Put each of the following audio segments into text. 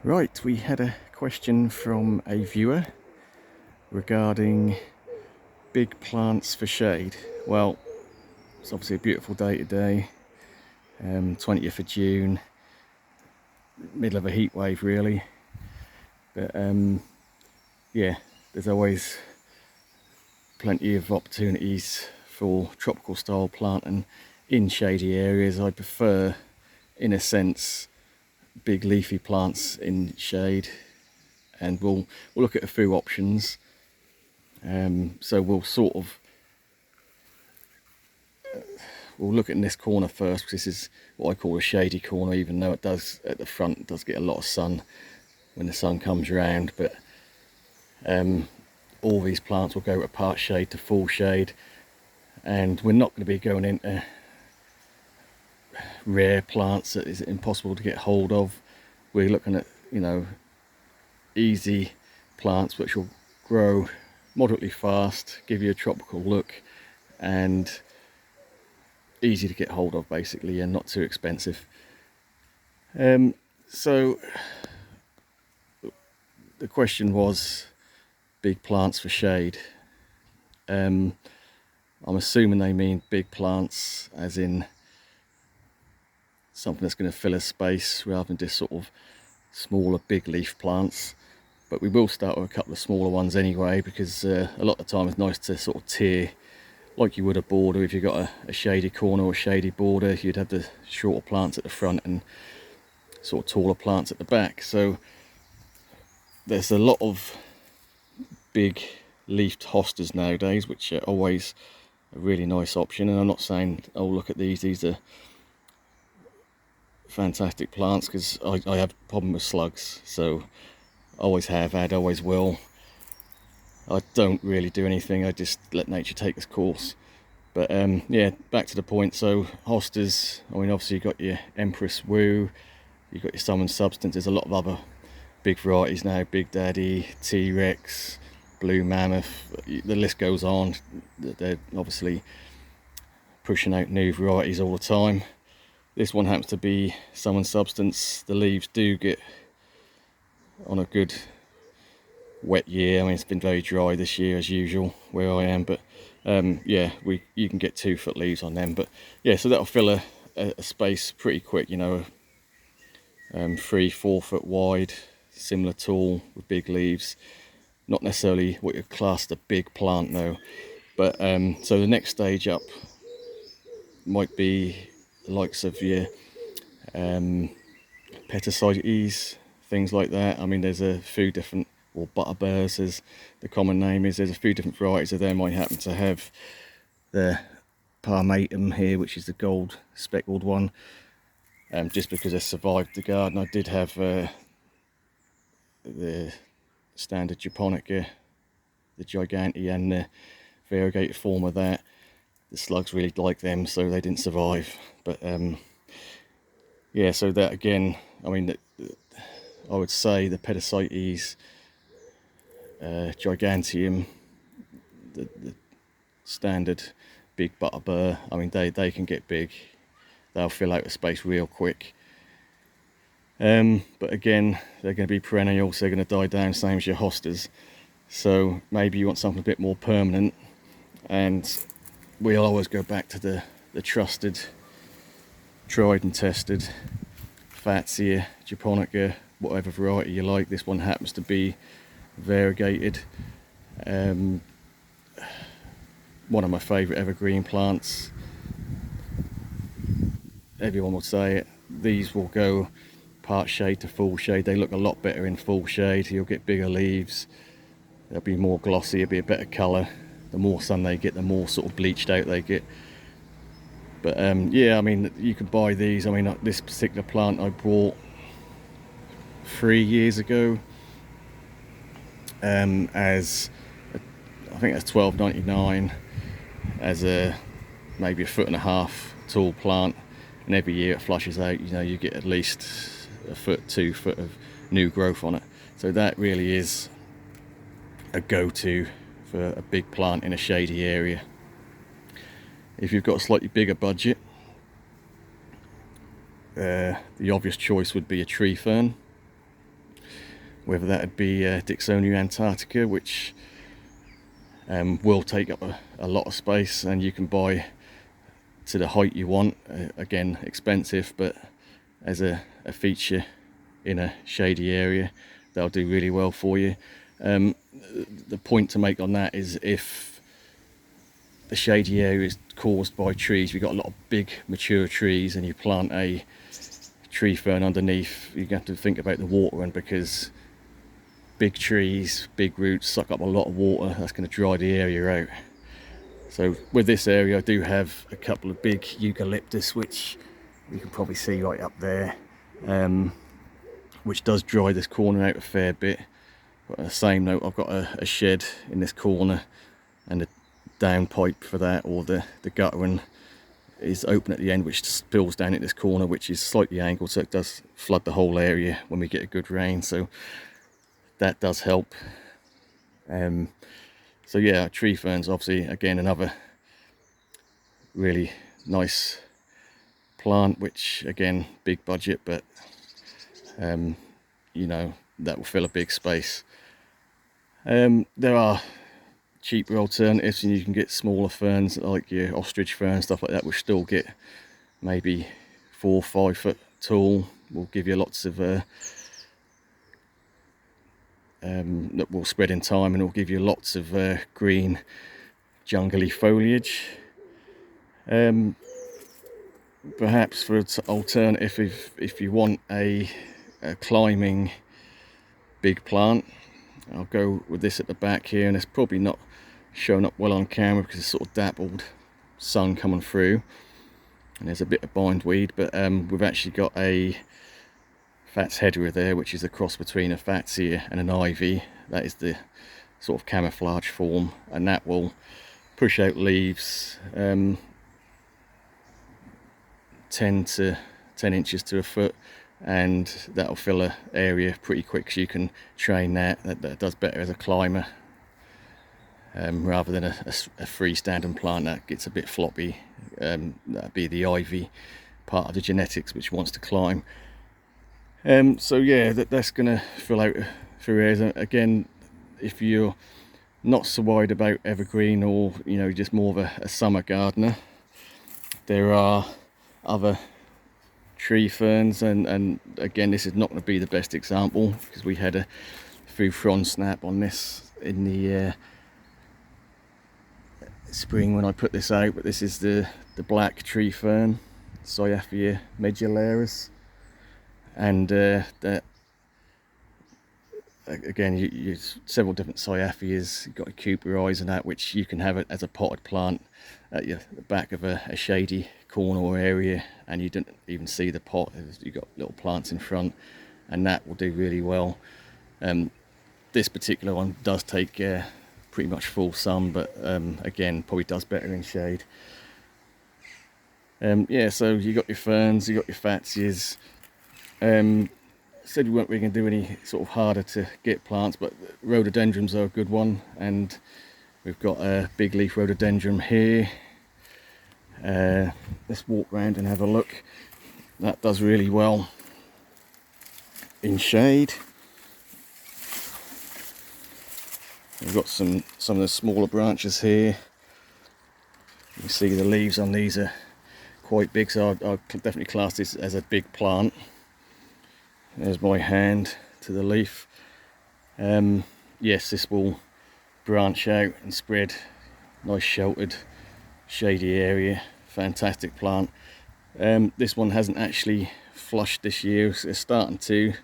Right, we had a question from a viewer regarding big plants for shade. Well, it's obviously a beautiful day today, 20th of June, middle of a heat wave really. But yeah, there's always plenty of opportunities for tropical style planting in shady areas. I prefer, in a sense, big leafy plants in shade, and we'll look at a few options. So we'll look in this corner first, because this is what I call a shady corner, even though it does at the front, it does get a lot of sun when the sun comes around. But all these plants will go to part shade to full shade, and we're not going to be going into rare plants that is impossible to get hold of. We're looking at, easy plants which will grow moderately fast, give you a tropical look, and easy to get hold of basically, and not too expensive. So the question was big plants for shade. I'm assuming they mean big plants as in something that's going to fill a space rather than just sort of smaller big leaf plants. But we will start with a couple of smaller ones anyway, because a lot of the time it's nice to sort of tier like you would a border. If you've got a shady corner or a shady border, you'd have the shorter plants at the front and sort of taller plants at the back. So there's a lot of big leafed hostas nowadays, which are always a really nice option. And I'm not saying, oh, look at these are fantastic plants, because I have a problem with slugs. So always have had, always will. I don't really do anything, I just let nature take its course. But yeah, back to the point. So hostas, I mean, obviously you've got your Empress Woo, you've got your Summon Substance. There's a lot of other big varieties now, Big Daddy, T-Rex, Blue Mammoth, the list goes on. They're obviously pushing out new varieties all the time. This one happens to be Summon Substance. The leaves do get, on a good wet year, I mean, it's been very dry this year as usual where I am, but yeah, you can get 2 foot leaves on them. But yeah, so that'll fill a space pretty quick, 3-4 foot wide, similar tall with big leaves. Not necessarily what you class a big plant though. But so the next stage up might be the likes of your Petasites, things like that. I mean, there's a few different, or Butterburs as the common name is, there's a few different varieties of them. I happen to have the Parmatum here, which is the gold speckled one, just because I survived the garden. I did have the standard Japonica, the Gigantea, and the variegated form of that. The slugs really like them, so they didn't survive. But yeah, so that again, I mean, I would say the Petasites, Giganteum, the standard big Butterbur, I mean, they can get big. They'll fill out the space real quick. But again, they're going to be perennials, they're going to die down, same as your hostas. So maybe you want something a bit more permanent, and we'll always go back to the trusted, tried and tested Fatsia, Japonica, whatever variety you like. This one happens to be variegated. One of my favourite evergreen plants. Everyone will say it. These will go part shade to full shade. They look a lot better in full shade. You'll get bigger leaves. They'll be more glossy. It'll be a better colour. The more sun they get, the more sort of bleached out they get. But yeah, I mean, you could buy these. I mean, this particular plant I bought 3 years ago as I think that's $12.99 as maybe 1.5 foot tall plant, and every year it flushes out. You get at least 1 foot, 2 foot of new growth on it. So that really is a go-to for a big plant in a shady area. If you've got a slightly bigger budget, the obvious choice would be a tree fern. whether that would be Dixonia antarctica, which will take up a lot of space, and you can buy to the height you want. Again, expensive, but as a feature in a shady area, they'll do really well for you. The point to make on that is, if the shady area is caused by trees, you've got a lot of big mature trees, and you plant a tree fern underneath, you have to think about the water, and because big trees, big roots suck up a lot of water, that's going to dry the area out. So with this area, I do have a couple of big eucalyptus, which you can probably see right up there, which does dry this corner out a fair bit. But on the same note, I've got a shed in this corner, and the downpipe for that, or the guttering, is open at the end, which spills down at this corner, which is slightly angled, so it does flood the whole area when we get a good rain. So that does help. So yeah, tree ferns, obviously, again, another really nice plant, which again, big budget, but you know, that will fill a big space. There are cheaper alternatives, and you can get smaller ferns like your ostrich fern, stuff like that, which still get maybe 4 or 5 foot tall, will give you lots of that will spread in time, and it will give you lots of green jungly foliage. Perhaps for an alternative, if you want a climbing big plant, I'll go with this at the back here, and it's probably not showing up well on camera because it's sort of dappled sun coming through, and there's a bit of bindweed, but we've actually got a Fat's hedera there, which is a cross between a Fatsia and an ivy. That is the sort of camouflage form, and that will push out leaves 10 inches to a foot, and that'll fill an area pretty quick, so you can train that does better as a climber, rather than a freestanding plant that gets a bit floppy. That'd be the ivy part of the genetics, which wants to climb. So yeah, that's going to fill out through areas. Again, if you're not so worried about evergreen, or you know, just more of a summer gardener, there are other tree ferns, and again, this is not going to be the best example because we had a few frond snap on this in the spring when I put this out. But this is the black tree fern, Cyathea medullaris. And that, again, you use several different Cyatheas. You've got a Cooperized and that, which you can have it as a potted plant at the back of a shady corner or area, and you don't even see the pot. You've got little plants in front, and that will do really well. This particular one does take pretty much full sun, but again, probably does better in shade. Yeah, so you got your ferns, you got your Fatsias. Said we weren't really going to do any sort of harder to get plants, but Rhododendrons are a good one, and we've got a big leaf rhododendron here. Let's walk around and have a look. That does really well in shade. We've got some of the smaller branches here. You can see the leaves on these are quite big, so I'll definitely class this as a big plant. There's my hand to the leaf. Yes, this will branch out and spread. Nice sheltered, shady area. Fantastic plant. This one hasn't actually flushed this year. It's starting to.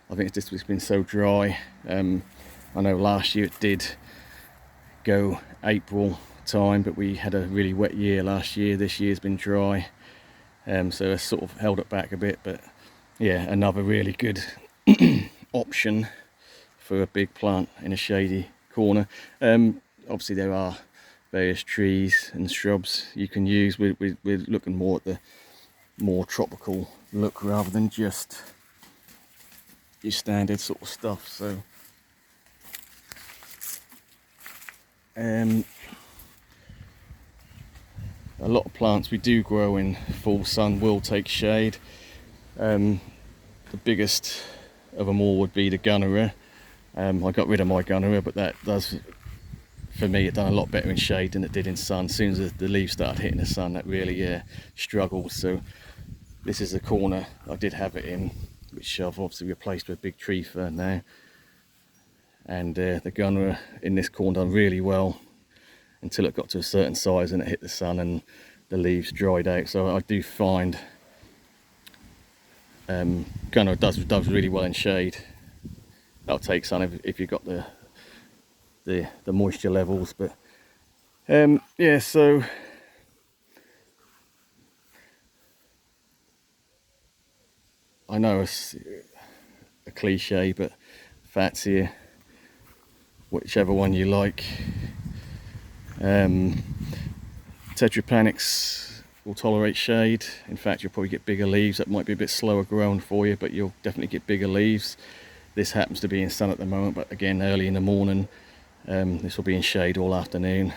I think it's just been so dry. I know last year it did go April time, but we had a really wet year last year. This year's been dry, so it's sort of held it back a bit, but yeah, another really good option for a big plant in a shady corner. Obviously there are various trees and shrubs you can use. We're looking more at the more tropical look rather than just your standard sort of stuff. So a lot of plants we do grow in full sun will take shade. The biggest of them all would be the gunnera, I got rid of my gunnera, but that does, for me, it done a lot better in shade than it did in sun. As soon as the leaves started hitting the sun, that really struggled. So this is the corner I did have it in, which I've obviously replaced with a big tree fern now. And the gunnera in this corner done really well until it got to a certain size and it hit the sun and the leaves dried out. So I do find gunnera does really well in shade. That'll take sun if you've got the moisture levels. But yeah, so I know it's a cliche, but fats here, whichever one you like. Tetrapanics will tolerate shade. In fact, you'll probably get bigger leaves. That might be a bit slower growing for you, but you'll definitely get bigger leaves. This happens to be in sun at the moment, but again, early in the morning. This will be in shade all afternoon.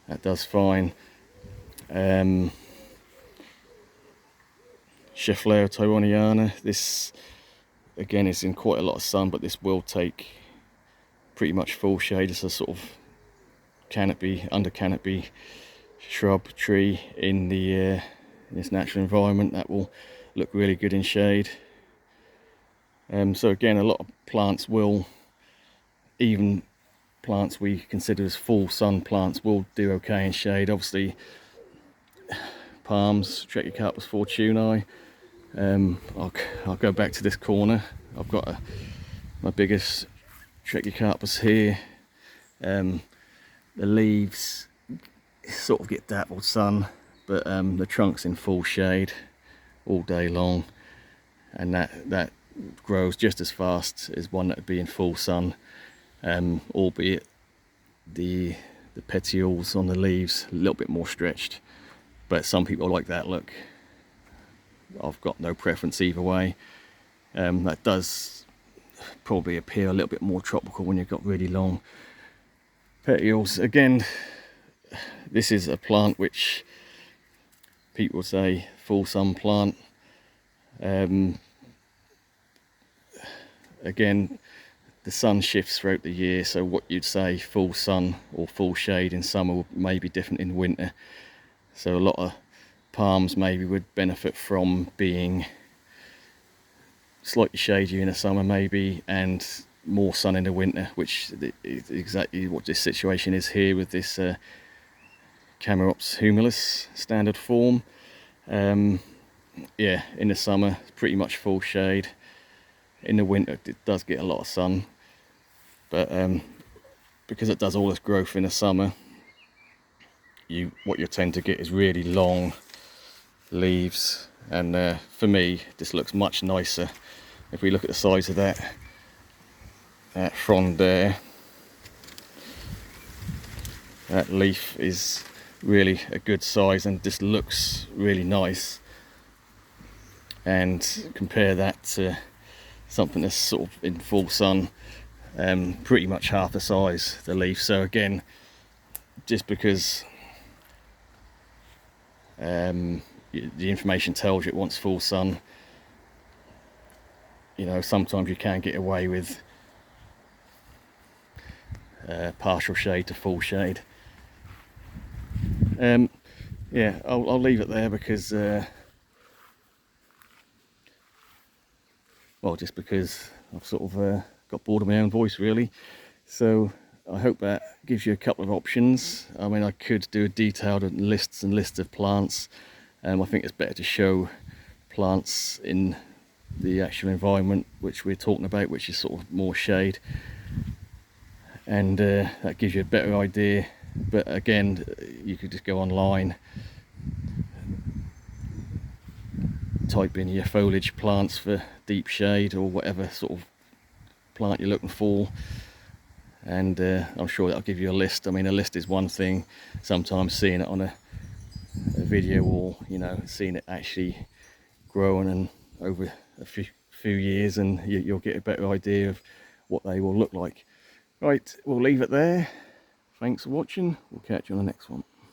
That does fine. Schefflera tyroniana, this again is in quite a lot of sun, but this will take pretty much full shade. It's a sort of canopy, under canopy shrub tree in this natural environment that will look really good in shade. So again, a lot of plants will, even plants we consider as full sun plants, will do okay in shade. Obviously palms, Trachycarpus fortunei. I'll go back to this corner. I've got my biggest Trachycarpus here. The leaves sort of get dappled sun, but the trunk's in full shade all day long, and that grows just as fast as one that would be in full sun, albeit the petioles on the leaves a little bit more stretched. But some people like that look. I've got no preference either way. That does probably appear a little bit more tropical when you've got really long petioles. Again, this is a plant which people say full sun plant. Again, the sun shifts throughout the year, so what you'd say full sun or full shade in summer may be different in winter. So a lot of palms maybe would benefit from being slightly shadier in the summer maybe, and more sun in the winter, which is exactly what this situation is here with this Camerops humilis standard form. Yeah, in the summer it's pretty much full shade. In the winter it does get a lot of sun, but because it does all this growth in the summer, what you tend to get is really long leaves. And for me, this looks much nicer. If we look at the size of that frond there, that leaf is really a good size and just looks really nice. And compare that to something that's sort of in full sun, pretty much half the size, the leaf. So again, just because the information tells you it wants full sun, you know, sometimes you can get away with partial shade to full shade. Yeah, I'll leave it there because well, just because I've sort of got bored of my own voice really. So I hope that gives you a couple of options. I mean, I could do a detailed lists and lists of plants. I think it's better to show plants in the actual environment which we're talking about, which is sort of more shade, and that gives you a better idea. But again, you could just go online, type in your foliage plants for deep shade or whatever sort of plant you're looking for, and I'm sure that'll give you a list. I mean, a list is one thing, sometimes seeing it on a video, or you know, seeing it actually growing and over a few years, and you'll get a better idea of what they will look like. Right, we'll leave it there. Thanks for watching. We'll catch you on the next one.